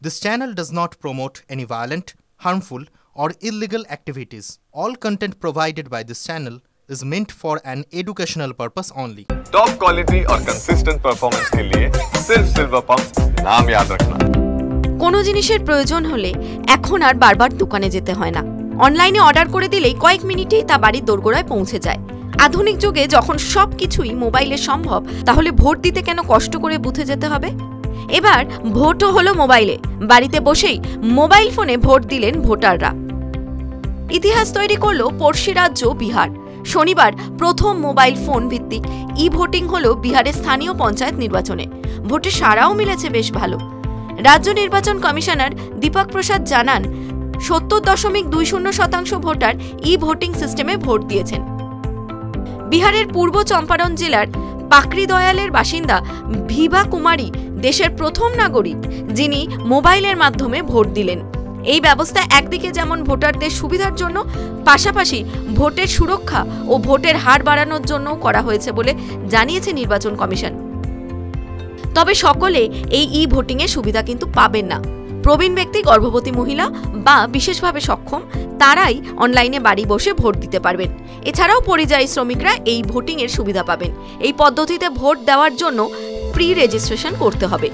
This channel does not promote any violent, harmful, or illegal activities. All content provided by this channel is meant for an educational purpose only. Top quality और consistent performance के लिए सिर्फ silver pump नाम याद रखना। কোনো জিনিসের প্রয়োজন হলে এখন আর বারবার দোকানে যেতে হয় না। অনলাইনে অর্ডার করে দিলেই কয়েক মিনিটেই তা বাড়ির দোরগোড়ায় পৌঁছে যায়। আধুনিক যুগে যখন সবকিছুই মোবাইলে সম্ভব, তাহলে ভোট দিতে কেন কষ্ট করে বুথে যেতে হবে? এবার ভোটও হলো মোবাইলে। বাড়িতে বসেই মোবাইল ফোনে ভোট দিলেন ভোটাররা। ইতিহাস তৈরি করলো পড়শি রাজ্য বিহার। শনিবার প্রথম মোবাইল ফোন ভিত্তিক ই ভোটিং হলো বিহারের স্থানীয় পঞ্চায়েত নির্বাচনে। ভোটে সাড়াও মিলেছে বেশ ভালো। রাজ্য নির্বাচন কমিশনার দীপক প্রসাদ জানান, 70.20% ভোটার ই ভোটিং সিস্টেমে ভোট দিয়েছেন। বিহারের পূর্ব চম্পারণ জেলার পাকড়ি দয়ালের বাসিন্দা ভিভা কুমারী দেশের প্রথম নাগরিক, যিনি মোবাইলের মাধ্যমে ভোট দিলেন। এই ব্যবস্থা একদিকে যেমন ভোটারদের সুবিধার জন্য, পাশাপাশি ভোটের সুরক্ষা ও ভোটের হার বাড়ানোর জন্যও করা হয়েছে বলে জানিয়েছে নির্বাচন কমিশন। তবে সকলে এই ই ভোটিংয়ের সুবিধা কিন্তু পাবেন না। প্রবীণ ব্যক্তি, গর্ভবতী মহিলা বা বিশেষভাবে সক্ষম তারাই অনলাইনে বাড়ি বসে ভোট দিতে পারবেন। এছাড়াও পরিযায়ী শ্রমিকরা এই ভোটিংয়ের সুবিধা পাবেন। এই পদ্ধতিতে ভোট দেওয়ার জন্য প্রি রেজিস্ট্রেশন করতে হবে।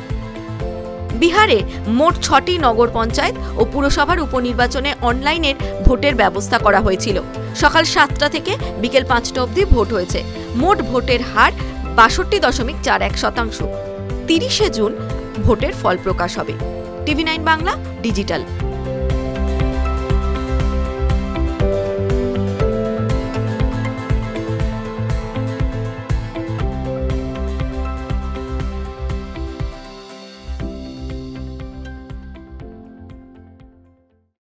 বিহারে মোট 6টি নগর পঞ্চায়েত ও পুরসভার উপনির্বাচনে অনলাইনের ভোটের ব্যবস্থা করা হয়েছিল। সকাল 7টা থেকে বিকেল 5টা অবধি ভোট হয়েছে। মোট ভোটের হার 62.41%। 30শে জুন ভোটের ফল প্রকাশ হবে। টিভি9 বাংলা ডিজিটাল।